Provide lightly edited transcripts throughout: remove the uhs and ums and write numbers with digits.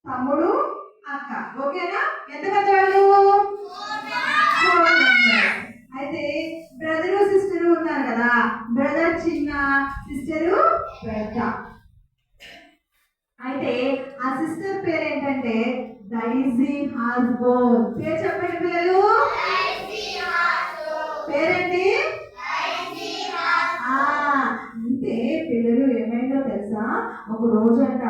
తమ్ముడు అక్క. ఓకేనా? ఎంతమంది వాళ్ళు? అయితే బ్రదరు సిస్టరు ఉన్నారు కదా. బ్రదర్ చిన్న, సిస్టరు పెద్ద. అయితే ఆ సిస్టర్ పేరు ఏంటంటే డైజీ హాస్బోన్. పేరు చెప్పండి పిల్లలు. పేరేంటి? అంటే పిల్లలు ఏమైందో తెలుసా, ఒక రోజంట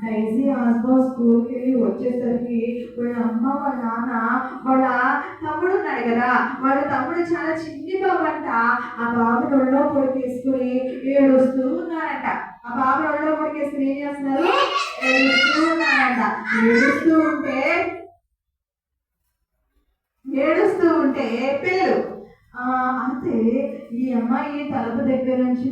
డైజీ హాస్బోన్ స్కూల్కి వెళ్ళి వచ్చేసరికి వాళ్ళ అమ్మ వాళ్ళ నాన్న వాళ్ళ తమ్ముడు ఉన్నాడు కదా, వాళ్ళ తమ్ముడు చాలా చిన్ని బాబు అంట. ఆ బాబుని ఒళ్ళో పొడికేసుకుని ఏడుస్తూ ఉన్నారంట. ఆ బాబు ఒళ్ళో పొడికేసుకుని ఏం చేస్తున్నారు? ఏడుస్తూ ఉన్నారంట. ఏడుస్తూ ఉంటే పిల్లలు అంటే ఈ అమ్మాయి తలుపు దగ్గర నుంచి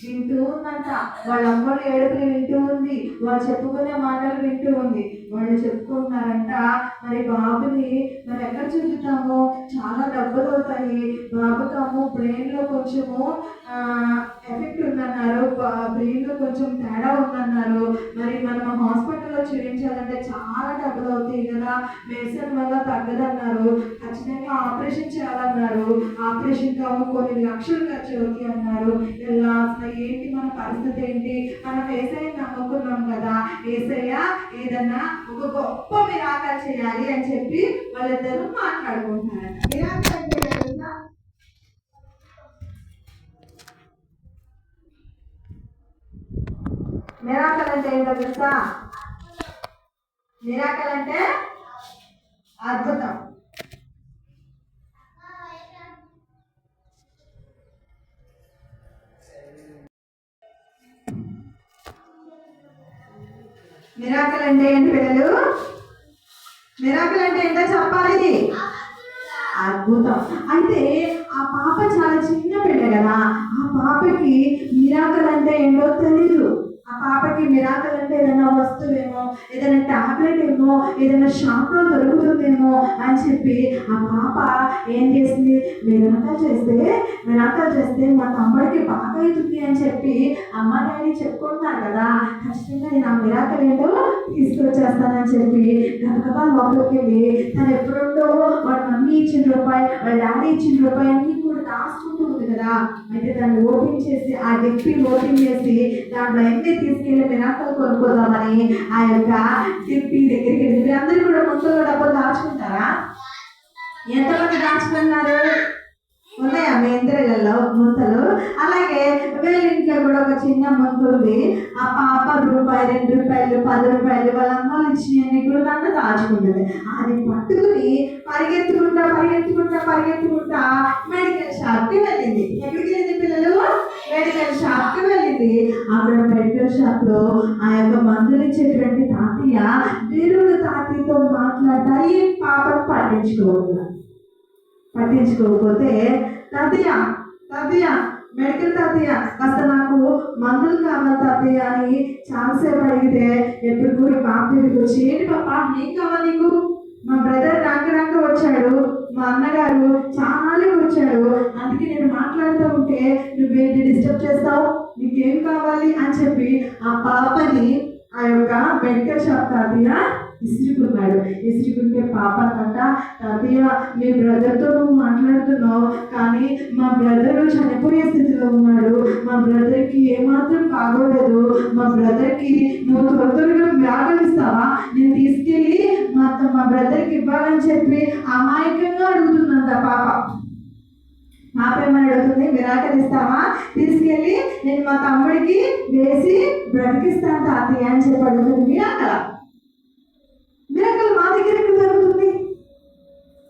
వింటూ ఉందంట. వాళ్ళ అమ్మలు ఏడుపులు వింటూ ఉంది, వాళ్ళు చెప్పుకునే మాటలు వింటూ ఉంది. వాళ్ళు చెప్పుకుంటున్నారంట, మరి బాబుని మనం ఎక్కడ చూపుతాము, చాలా డబ్బులు అవుతాయి, బాబుతాము బ్రెయిన్లో కొంచెము ఎఫెక్ట్ ఉందన్నారు, బ్రెయిన్లో కొంచెం తేడా ఉందన్నారు. మరి మనం హాస్పిటల్లో చూపించాలంటే చాలా డబ్బులు అవుతాయి కదా, మెడిసిన్ వల్ల తగ్గదన్నారు, ఖచ్చితంగా ఆపరేషన్ చేయాలన్నారు. ఆపరేషన్ కావు కొన్ని లక్షలు ఖర్చు అవుతాయి అన్నారు. ఇలా అసలు ఏంటి మన పరిస్థితి ఏంటి? మనం ఏసయ్య నమ్ముకున్నాం కదా, ఏసయ్య ఏదన్నా ఒక గొప్ప మిరాకల్ చేయాలి అని చెప్పి వాళ్ళిద్దరూ మాట్లాడుకుంటున్నారంట. మిరాకల్ అంటే తెలుసా? మిరాకల్ అంటే ఏంటో తెలుసా? మిరాకల్ అంటే అద్భుతం. మిరాకల్ అంటే ఏంటి పిల్లలు? మిరాకల్ అంటే ఏంటో చెప్పాలి. అద్భుతం. అయితే ఆ పాప చాలా చిన్న పిల్ల కదా, ఆ పాపకి మిరాకల్ అంటే ఏంటో తెలీదు. ఆ పాపకి మిరాకల్ అంటే ఏదైనా వస్తువేమో, ఏదైనా టాబ్లెట్ ఏమో, ఏదైనా షాప్లో దొరుకుతుందేమో అని చెప్పి ఆ పాప ఏం చేసింది, మిరాకల్ చేస్తే మా తమ్ముడికి బాగా అవుతుంది అని చెప్పి అమ్మ డాడీ చెప్పుకుంటున్నారు కదా, ఖచ్చితంగా నేను ఆ మిరాకల్ ఏంటో తీసుకొచ్చేస్తానని చెప్పి గబగబా లోపలికి వెళ్ళి తను ఎప్పుడుండో వాళ్ళ మమ్మీ ఇచ్చిన రూపాయి, వాళ్ళ డాడీ ఇచ్చిన రూపాయి అన్ని కూడా దాచుకుంటూ ఉంది కదా. అయితే దాన్ని ఓపెన్ చేసి ఆ డిప్పి ఓపెన్ చేసి దాంట్లో ఎన్ని తీసుకెళ్ళి మిరాకల్ కొనుక్కోదామని ఆ యొక్క డిప్పి దగ్గరికి వెళ్ళి అందరూ కూడా ముందులో డబ్బులు దాచుకుంటారా? ఎంతమంది దాచుకున్నారు? ఉన్నాయా మీ ఇంద్రియాలలో ముంతలు? అలాగే వీళ్ళ ఇంట్లో కూడా ఒక చిన్న ముందు ఉంది. ఆ పాప రూపాయి, 2 రూపాయలు, 10 రూపాయలు వాళ్ళ అమ్మాలు ఇచ్చినవన్నీ కూడా దాంట్లో దాచుకుంటుంది. అది పట్టుకుని పరిగెత్తుకుంటా మెడికల్ షాప్కి వెళ్ళింది. ఎక్కడికి వెళ్ళింది పిల్లలు? మెడికల్ షాప్కి వెళ్ళింది. అక్కడ మెడికల్ షాప్ లో ఆ యొక్క మందులు ఇచ్చేటువంటి తాతయ్య వీరుడు తాతయ్యతో మాట్లాడతా ఈ పాపను పట్టించుకోకపోతే తాతయ్య మెడికల్ తాతయ్య కాస్త నాకు మందులు కావాలి తాతయ్య అని చాలాసేపు అడిగితే ఎప్పుడు కూడా పాప దగ్గరికి వచ్చి, ఏంటి పాప ఏం కావాలి నీకు? మా బ్రదర్ రాక వచ్చాడు, మా అన్నగారు చాలా వచ్చాడు, అందుకే నేను మాట్లాడుతూ ఉంటే నువ్వేంటి డిస్టర్బ్ చేస్తావు, నీకేం కావాలి అని చెప్పి ఆ పాపని ఆ యొక్క మెడికల్ షాప్ తాతయ్య ఇసురుకుంటే పాప అంట, తాతయ్య మీ బ్రదర్తో నువ్వు మాట్లాడుతున్నావు, కానీ మా బ్రదరు చనిపోయే స్థితిలో ఉన్నాడు, మా బ్రదర్కి ఏమాత్రం బాగోలేదు, మా బ్రదర్కి నువ్వు త్వరగా బ్యాగులు ఇస్తావా, నేను తీసుకెళ్ళి మా బ్రదర్కి ఇవ్వాలని చెప్పి అమాయకంగా అడుగుతుందంట పాప. ఏమని అడుగుతుంది? మిరాకల్ ఇస్తావా, తీసుకెళ్ళి నేను మా తమ్ముడికి వేసి బ్రతికిస్తాను తాతయ్య అని చెప్పి అడుగుతుంది. మిరాకల్ మా దగ్గర ఎక్కడ జరుగుతుంది?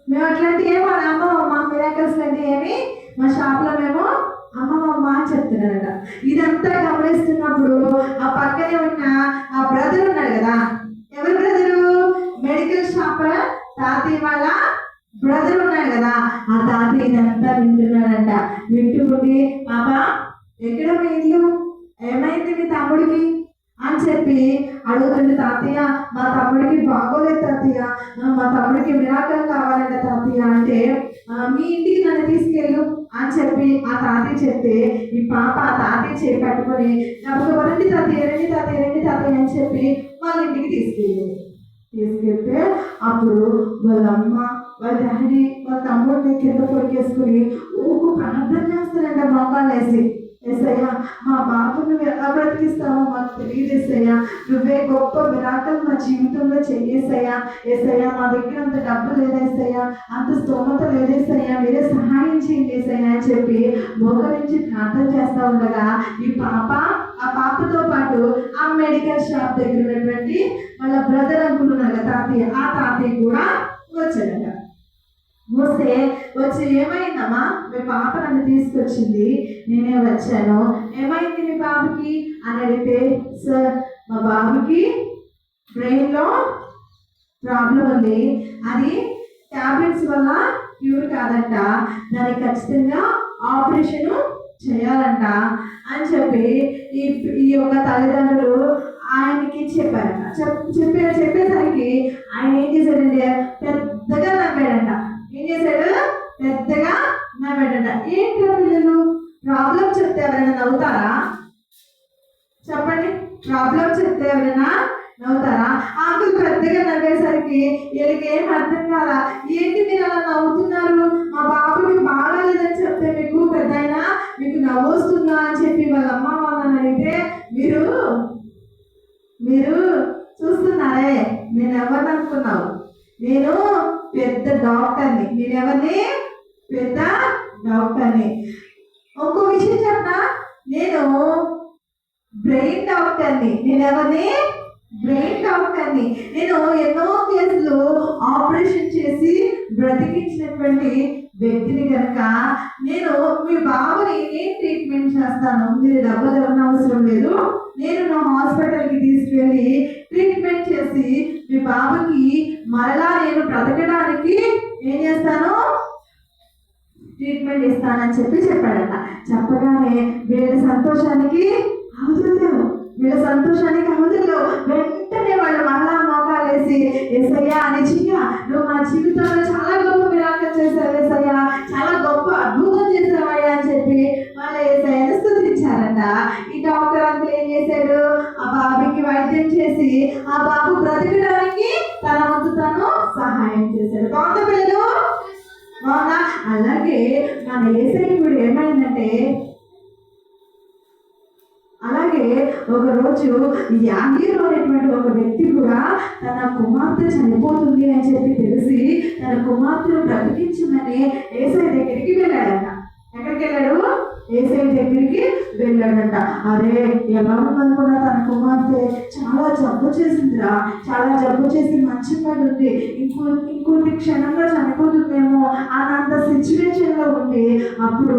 మేము అట్లాంటి ఏమో అమ్మమ్మ మిరాకల్స్ అంటే ఏమి మా షాప్లో మేము అమ్మమ్మ అని చెప్తున్నారట. ఇదంతా గమనిస్తున్నప్పుడు ఆ పక్కనే ఉన్న ఆ బ్రదర్ ఉన్నాడు కదా, ఎవరి బ్రదరు? మెడికల్ షాప్ తాతయ్య వాళ్ళ బ్రదర్ ఉన్నాడు కదా, ఆ తాతయ్య ఇదంతా వింటున్నాడంట. వింటుండి పాప ఎక్కడ మీ ఇల్లు, ఏమైంది మీ తమ్ముడికి అని చెప్పి అడుగుతుండే. తాతయ్య మా తమ్ముడికి బాగోలేదు తాతయ్య, మా తమ్ముడికి మిరాకల్ కావాలంట తాతయ్య అంటే, మీ ఇంటికి నన్ను తీసుకెళ్ళు అని చెప్పి ఆ తాతయ్య చెప్తే ఈ పాప ఆ తాతయ్య చేయి పట్టుకొని గబగబా రండి తాతయ్య రండి తాతయ్య రండి తాతయ్య అని చెప్పి వాళ్ళ ఇంటికి తీసుకెళ్తే అప్పుడు వాళ్ళ అమ్మ వాళ్ళ డాడీ వాళ్ళ తమ్ముడిని కింద పొడికేసుకుని ఊకు ప్రార్థన చేస్తారంట మోకాళ్ళు వేసి, ఏసయ్యా మా బాబు నువ్వు ఎలా బ్రతికిస్తావో మాకు తెలియదు ఏసయ్యా, నువ్వే గొప్ప విరాటం మా జీవితంలో చెయ్యేసయ్యా, ఏసయ్యా మా దగ్గర అంత డబ్బు లేదేసయ్యా, అంత స్తోమత లేదేసయ్యా, మీరే సహాయం చేయండి ఏసయ్యా అని చెప్పి మోకరించి ప్రార్థన చేస్తూ ఉండగా ఆ పాపతో పాటు ఆ మెడికల్ షాప్ దగ్గర ఉన్నటువంటి వాళ్ళ బ్రదర్ అనుకుంటున్నారు కదా తాతయ్య, ఆ తాతయ్య కూడా వచ్చాడట. వచ్చి ఏమైందమ్మా మీ పాప నన్ను తీసుకొచ్చింది, నేనే వచ్చాను, ఏమైంది మీ బాబుకి అని అడిగితే, సార్ మా బాబుకి బ్రెయిన్లో ప్రాబ్లం ఉంది, అది ట్యాబ్లెట్స్ వల్ల క్యూర్ కాదంట, దానికి ఖచ్చితంగా ఆపరేషన్ చేయాలంట అని చెప్పి ఈ యొక్క తల్లిదండ్రులు ఆయనకి చెప్పారంట. చెప్పేసరికి ఆయన ఏం చేశాడంటే పెద్దగా నవ్వాడంట. ఏం చేశాడు? పెద్దగా నవ్వాడంట. ఏంటి పిల్లలు ప్రాబ్లం చెప్తే ఎవరైనా నవ్వుతారా? చెప్పండి, ప్రాబ్లం చెప్తే ఎవరైనా నవ్వుతారా? అంకుల్ పెద్దగా నవ్వేసరికి వీళ్ళకి ఏం అర్థం కాదా, ఏంటి మీరు అలా నవ్వుతున్నారు, మా బాబుకి బాగాలేదని చెప్తే మీకు పెద్దయినా మీకు నవ్వొస్తుందా అని చెప్పి వాళ్ళ అమ్మ వాళ్ళని అడిగితే, మీరు చూస్తున్నారే నేను ఎవరిని అనుకున్నావు, నేను పెద్ద డాక్టర్ని, నేనెవరిని? పెద్ద డాక్టర్ని. ఇంకో విషయం చెప్పనా, నేను బ్రెయిన్ డాక్టర్ని. నేనెవరిని? బ్రెయిన్ డాక్టర్ని. నేను ఎన్నో కేసులు ఆపరేషన్ చేసి బ్రతికించినటువంటి వ్యక్తిని కనుక నేను మీ బాబుని నేను ట్రీట్మెంట్ చేస్తాను, మీరు డబ్బులు ఎవరిన అవసరం లేదు, నేను నా హాస్పిటల్కి తీసుకెళ్ళి ట్రీట్మెంట్ చేసి మీ బాబుకి మరలా నేను బ్రతకడానికి ఏం చేస్తాను, ట్రీట్మెంట్ ఇస్తానని చెప్పాడట. చెప్పగానే వీళ్ళ సంతోషానికి అవసరం, వెంటనే వాళ్ళు మరలా మోకాలేసి, ఏసయ్యా నిజంగా నువ్వు మా జీవితంలో చాలా గొప్ప మిరాకిల్ చేశావు ఏసయ్యా, చాలా గొప్ప అద్భుతం చేసావయ్యా అని చెప్పి వాళ్ళు ఏసయ్యను స్తుతించారట. ఈ డాక్టర్ అంకుల్ ఏం చేశాడు, ఆ బాబుకి వైద్యం చేసి ఆ బాబు బ్రతకడానికి తన వంతు తను సహాయం చేశాడు. బాగుందా పిల్లలు? బాగుందా? అలాగే మన ఏసయ్య కూడా ఏమైందంటే, అలాగే ఒకరోజు యాగీరు అనేటువంటి ఒక వ్యక్తి కూడా తన కుమార్తె చనిపోతుంది అని చెప్పి తెలిసి తన కుమార్తెను బ్రతికించమని యేసయ్య దగ్గరికి వెళ్ళాడట. ఎక్కడికి వెళ్ళాడు? యేసయ్య దగ్గరికి వెళ్ళాడట. అరే ఎలా ఉందనుకున్నా తన కుమార్తె చాలా జబ్బు చేసిందిరా, చాలా జబ్బు చేసి మంచి పడి ఉంది, ఇంకొద్ది క్షణంగా చనిపోతుందేమో అన్నంత సిచ్యువేషన్లో ఉంది. అప్పుడు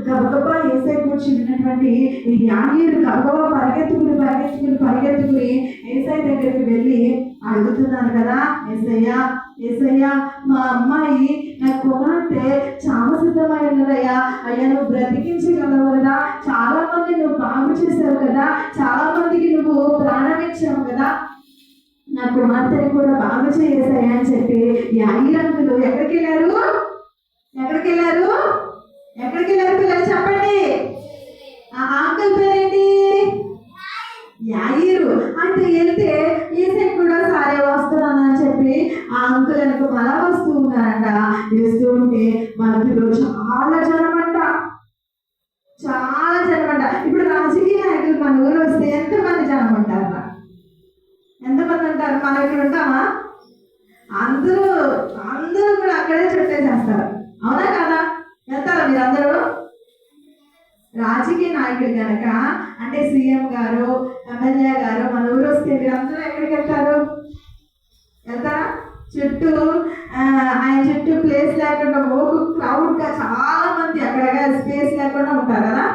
గబగబా యేసయ్య కూర్చున్నటువంటి ఈ యాగీరు గబగబా పరిగెత్తుకుని యేసయ్య దగ్గరికి వెళ్ళి అడుగుతున్నారు కదా, ఏసయ్యా మా అమ్మాయి నా కుమార్తె చాలా సిద్ధమై ఉన్నదయ్యా, అయ్యా నువ్వు బ్రతికించగలవు కదా, చాలా మంది నువ్వు బాగు చేసావు కదా, చాలా మందికి నువ్వు ప్రాణం ఇచ్చావు కదా, నా కుమార్తెని కూడా బాగు చేసాయా అని చెప్పి యాగీరంకులు ఎక్కడికి వెళ్ళారు పిల్లలు చెప్పండి. ఆ అంకుల్ పేరేంటి? యాగీరు. అంటే వెళ్తే యేసయ్య కూడా సరే వస్తున్నానని చెప్పి ఆ అంకుల్ వెనక మళ్ళా వస్తూ ఉన్నారంట. వేస్తూ ఉంటే మధ్యలో చాలా జనం అంట. ఇప్పుడు రాజకీయ నాయకులు మన ఊరు వస్తే ఎంతమంది జనం అంటారా? ఎంతమంది అంటారు? మనం ఇక్కడ ఉంటామా? అందరూ కూడా అక్కడే చుట్టేసేస్తారు. అవునా కదా? వెళ్తారా మీరందరూ? రాజకీయ నాయకులు కనుక అంటే సీఎం గారు, ఎమ్మెల్యే గారు మన ఊరు వస్తే మీరందరూ ఎక్కడికి వెళ్తారా? ఆయన చుట్టూ ప్లేస్ లేకుండా క్రౌడ్గా చాలా మంది అక్కడ స్పేస్ లేకుండా ఉంటారు కదా.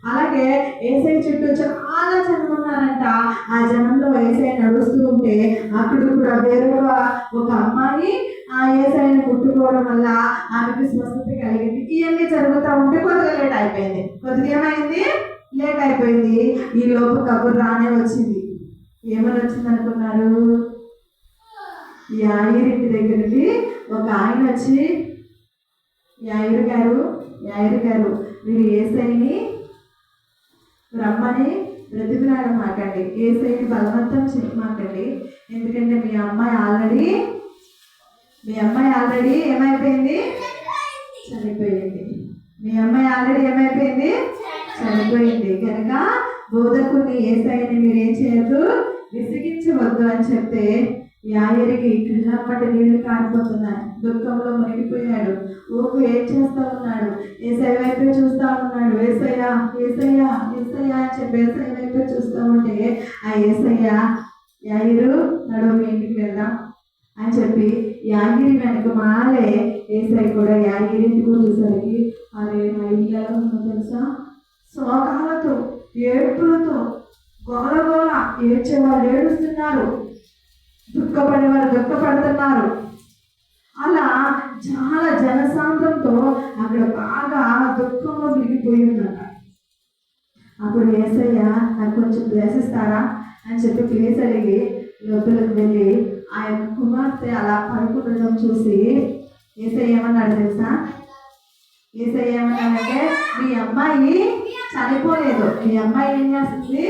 అలాగే యేసయ్య చుట్టూ చాలా జనం ఉన్నారంట. ఆ జనంలో యేసయ్య నడుస్తూ ఉంటే అక్కడ కూడా వేరొక ఒక అమ్మాయి ఆ యేసయ్యని ముట్టుకోవడం వల్ల ఆమెకు స్వస్థత కలిగింది. ఇవన్నీ జరుగుతూ ఉంటే కొద్దిగా లేట్ అయిపోయింది. ఈ లోపు కబురు రానే వచ్చింది. ఏమని వచ్చింది అనుకున్నారు? యాగీరు ఇంటి దగ్గరికి ఒక ఆయన వచ్చి, యాగీరు గారు యాయిరు గారు మీరు యేసయ్యని రమ్మని బ్రతిమలాడమాకండి, యేసయ్యని బలవంతం చేయమాకండి. ఎందుకంటే మీ అమ్మాయి ఆల్రెడీ ఏమైపోయింది? చనిపోయింది. మీ అమ్మాయి ఆల్రెడీ ఏమైపోయింది? చనిపోయింది. కనుక బోధకుని యేసయ్యని మీరేం చేయొద్దు, విసిగించవద్దు అని చెప్తే యాయరికి కళ్ళమ్మటి నీళ్లు కారిపోతున్నాయి. దుఃఖంలో మునిగిపోయాడు. ఊపు ఏం చేస్తా ఉన్నాడు? యేసయ్య వైపే చూస్తా ఉన్నాడు. యేసయ్య యేసయ్య యేసయ్య అని చెప్పి యేసయ్య వైపే చూస్తూ ఉంటే ఆ యేసయ్య యాయిరు నడువు మీ ఇంటికి వెళ్దాం అని చెప్పి యాగిరి వెనక మాలే యేసయ్య కూడా యాగిరి ఇంటికి వచ్చేసరికి అరే నా ఇల్లు ఎలా ఉందో తెలుసా? శోకాలతో ఏడుపులతో గోల ఏడ్చేవాళ్ళు ఏడుస్తున్నారు, దుఃఖపడేవారు దుఃఖపడుతున్నారు. అలా చాలా జనసాంద్రంతో అక్కడ బాగా దుఃఖంలో మిగిలిపోయి ఉందట. అప్పుడు యేసయ్య నాకు కొంచెం ప్లేస్ ఇస్తారా అని చెప్పి ప్లేస్ అడిగి లోపలికి వెళ్ళి ఆ యొక్క కుమార్తె అలా పడుకుండడం చూసి యేసయ్య ఏమన్నాడు తెలుసా? యేసయ్య ఏమన్నాడంటే మీ అమ్మాయి చనిపోలేదు, మీ అమ్మాయి ఏం చేస్తుంది?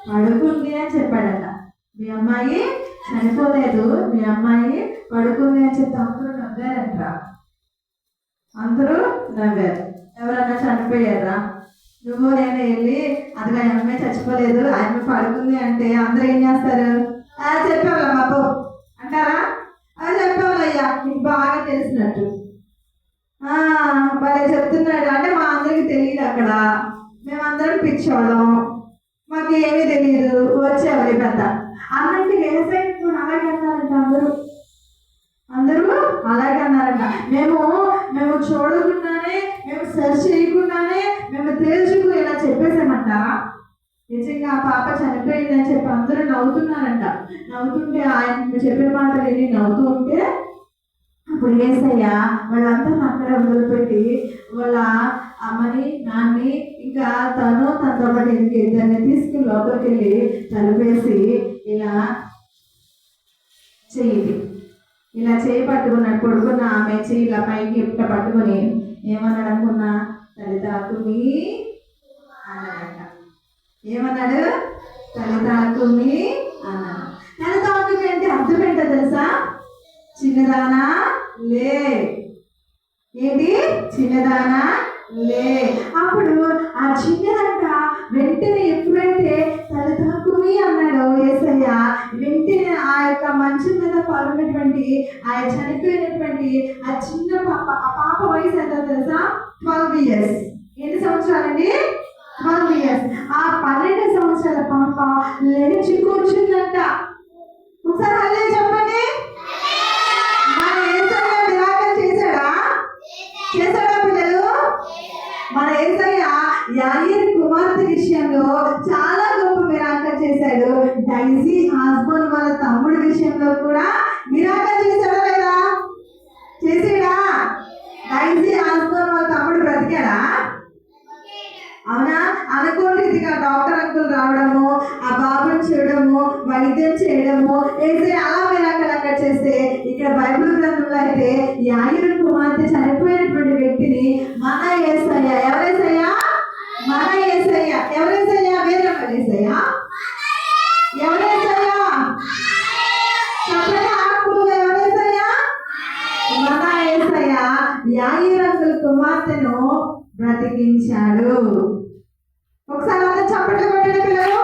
పడుకుంది అని చెప్పాడట. మీ అమ్మాయి చనిపోలేదు, మీ అమ్మాయి పడుకుంది అని చెప్తే అందరూ నవ్వారంట. అందరూ నవ్వారు. ఎవరన్నా చనిపోయారా? నువ్వు నేను వెళ్ళి అదిగా అమ్మాయి చచ్చిపోలేదు ఆయన పడుకుంది అంటే అందరూ ఏం చేస్తారు? చెప్పావులే బాబు అంటారా? అది చెప్పావులయ్యా నీకు బాగా తెలిసినట్టు భలే చెప్తున్నాడు అంటే మా అందరికి తెలియదు. అక్కడ మేమందరం పిచ్చోళ్ళం, మాకు ఏమీ తెలియదు, వచ్చేవాళ్ళు పెద్ద అన్నట్టు వ్యవసాయం కూడా అలాగే అన్నారంట. అందరూ అలాగే అన్నారంట. మేము చూడకుండానే, మేము సెర్చ్ చేయకుండానే, మేము తేల్చుకు ఇలా చెప్పేసామంటారా? నిజంగా ఆ పాప చనిపోయిందని చెప్పి అందరూ నవ్వుతున్నారంట. నవ్వుతుంటే ఆయన చెప్పిన మాటలు వెళ్ళి నవ్వుతూ ఉంటే అప్పుడు యేసయ్య వాళ్ళందరూ అక్కడ వదిలిపెట్టి వాళ్ళ అమ్మని నాన్ని ఇంకా తనతో పాటు ఇద్దరిని తీసుకుని లోపలికి వెళ్ళి తలుపేసి ఇలా చేయి పట్టుకున్నాడు. పడుకున్న ఆమె చెయ్యి ఇలా పైకి ఎప్పుడ పట్టుకొని ఏమన్నాడు అనుకున్నా? తల్లిదాకుమి అన్నాడంట. ఏమన్నాడు? తల్లిదాకుమి అన్నాడు. తల్లిదాకుమి అంటే అర్థం ఏంటో తెలుసా? చిన్నదానా లే. ఏంటి? చిన్నదానా లే. అప్పుడు ఆ చిన్నదంట వెంటనే ఎప్పుడైతే తల్లిదాకుమి అన్నాడో యేసయ్య, వెంటనే ఆ యొక్క మంచం మీద పడినటువంటి ఆ చనిపోయినటువంటి ఆ చిన్న పాప, ఆ పాప వయసు ఎంత తెలుసా? 12 years. ఎన్ని సంవత్సరాలండి? 12 years. ఆ 12 సంవత్సరాల పాప లేచి కూర్చుందంట. ఒకసారి అల్లే చెప్పండి. మన యేసయ్య మిరాకిల్ చేశాడా పిల్లలు? మన యేసయ్య యాయిరు కుమార్తె విషయంలో చాలా గొప్ప మిరాకిల్ చేశాడు. డైజీ హస్బెండ్ వాళ్ళ తమ్ముడి విషయంలో కూడా మిరాకిల్ చేశాడా లేదా? చేసాడా? డైజీ హస్బెండ్ వాళ్ళ తమ్ముడు బ్రతికాడా? అవునా? అనుకోండి, ఇదిగా డాక్టర్ అంకుల్ రావడము, ఆ బాబుని చూడడము, వైద్యం చేయడము, యేసయ్య అలా మిరాకిల్ అక్కడ చేస్తే, ఇక్కడ బైబిల్ గ్రంథంలో అయితే యాయిరు కుమార్తె చనిపోయినటువంటి వ్యక్తిని మన యేసయ్య, ఎవరేసయ్య? మన యేసయ్య. ఎవరేసయ్య? వేరే యేసయ్య. ఎవరేసయ్య? చెప్పండి ఆకులు. ఎవరేసయ్య? మన యేసయ్య యాయిరు అంకుల్ కుమార్తెను బ్రతికించాడు. ఒకసారి అందరూ చప్పట్లు కొట్టండి పిల్లలు.